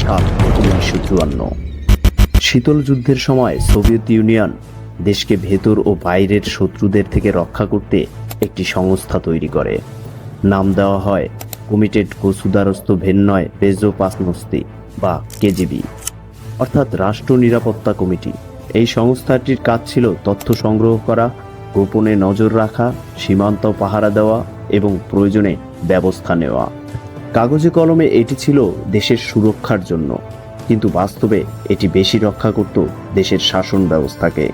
সাল 1954। শীতল যুদ্ধের সময় সোভিয়েত ইউনিয়ন দেশকে ভেতর ও বাইরের শত্রুদের থেকে রক্ষা করতে একটি সংস্থা তৈরি করে। নাম দেওয়া হয় কমিটেড গোসুদারস্তভেন্নয় বেজোপাসনস্তি বা কেজিবি, অর্থাৎ রাষ্ট্র নিরাপত্তা কমিটি। এই সংস্থাটির কাজ ছিল তথ্য সংগ্রহ করা, গোপনে নজর রাখা, সীমান্ত পাহারা দেওয়া এবং প্রয়োজনে ব্যবস্থা নেওয়া। কাগজে কলমে এটি ছিল দেশের সুরক্ষার জন্য, কিন্তু বাস্তবে এটি বেশি রক্ষা করত দেশের শাসন ব্যবস্থাকে।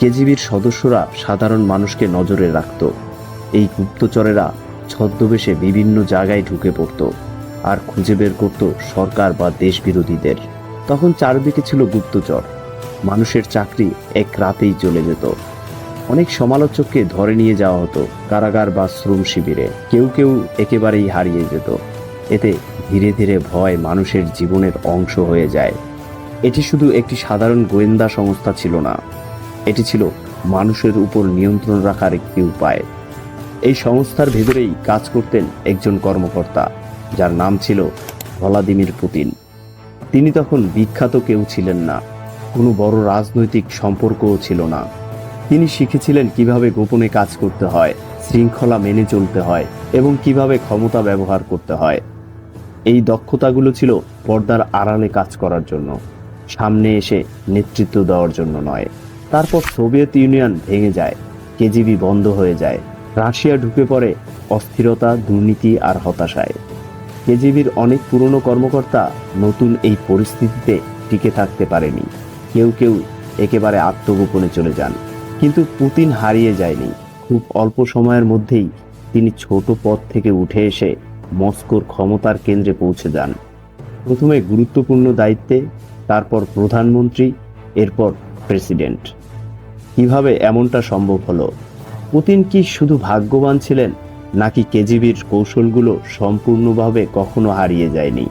কেজিবির সদস্যরা সাধারণ মানুষকে নজরে রাখত। এই গুপ্তচরেরা ছদ্মবেশে বিভিন্ন জায়গায় ঢুকে পড়ত আর খুঁজে বের করত সরকার বা দেশবিরোধীদের। তখন চারদিকে ছিল গুপ্তচর, মানুষের চাকরি এক রাতেই চলে যেত। অনেক সমালোচককে ধরে নিয়ে যাওয়া হতো কারাগার বা শ্রম শিবিরে, কেউ কেউ একেবারেই হারিয়ে যেত। এতে ধীরে ধীরে ভয় মানুষের জীবনের অংশ হয়ে যায়। এটি শুধু একটি সাধারণ গোয়েন্দা সংস্থা ছিল না, এটি ছিল মানুষের উপর নিয়ন্ত্রণ রাখার একটি উপায়। এই সংস্থার ভেতরেই কাজ করতেন একজন কর্মকর্তা, যার নাম ছিল ভ্লাদিমির পুতিন। তিনি তখন বিখ্যাত কেউ ছিলেন না, কোনো বড় রাজনৈতিক সম্পর্কও ছিল না। তিনি শিখেছিলেন কিভাবে গোপনে কাজ করতে হয়, শৃঙ্খলা মেনে চলতে হয় এবং কিভাবে ক্ষমতা ব্যবহার করতে হয়। এই দক্ষতাগুলো ছিল পর্দার আড়ালে কাজ করার জন্য, সামনে এসে নেতৃত্ব দেওয়ার জন্য নয়। তারপর সোভিয়েত ইউনিয়ন ভেঙে যায়, কেজিবি বন্ধ হয়ে যায়, রাশিয়া ঢুকে পড়ে অস্থিরতা, দুর্নীতি আর হতাশায়। কেজিবির অনেক পুরনো কর্মকর্তা নতুন এই পরিস্থিতিতে টিকে থাকতে পারেনি, কেউ কেউ একেবারে আত্মগোপনে চলে যান। কিন্তু পুতিন হারিয়ে যায়নি। খুব অল্প সময়ের মধ্যেই তিনি ছোট পদ থেকে উঠে এসে মস্কোর ক্ষমতার কেন্দ্রে পৌঁছে যান। প্রথমে গুরুত্বপূর্ণ দায়িত্বে, তারপর প্রধানমন্ত্রী, এরপর প্রেসিডেন্ট। কিভাবে এমনটা সম্ভব হলো? পুতিন কি শুধু ভাগ্যবান ছিলেন, নাকি কেজিবির কৌশলগুলো সম্পূর্ণভাবে কখনো হারিয়ে যায়নি?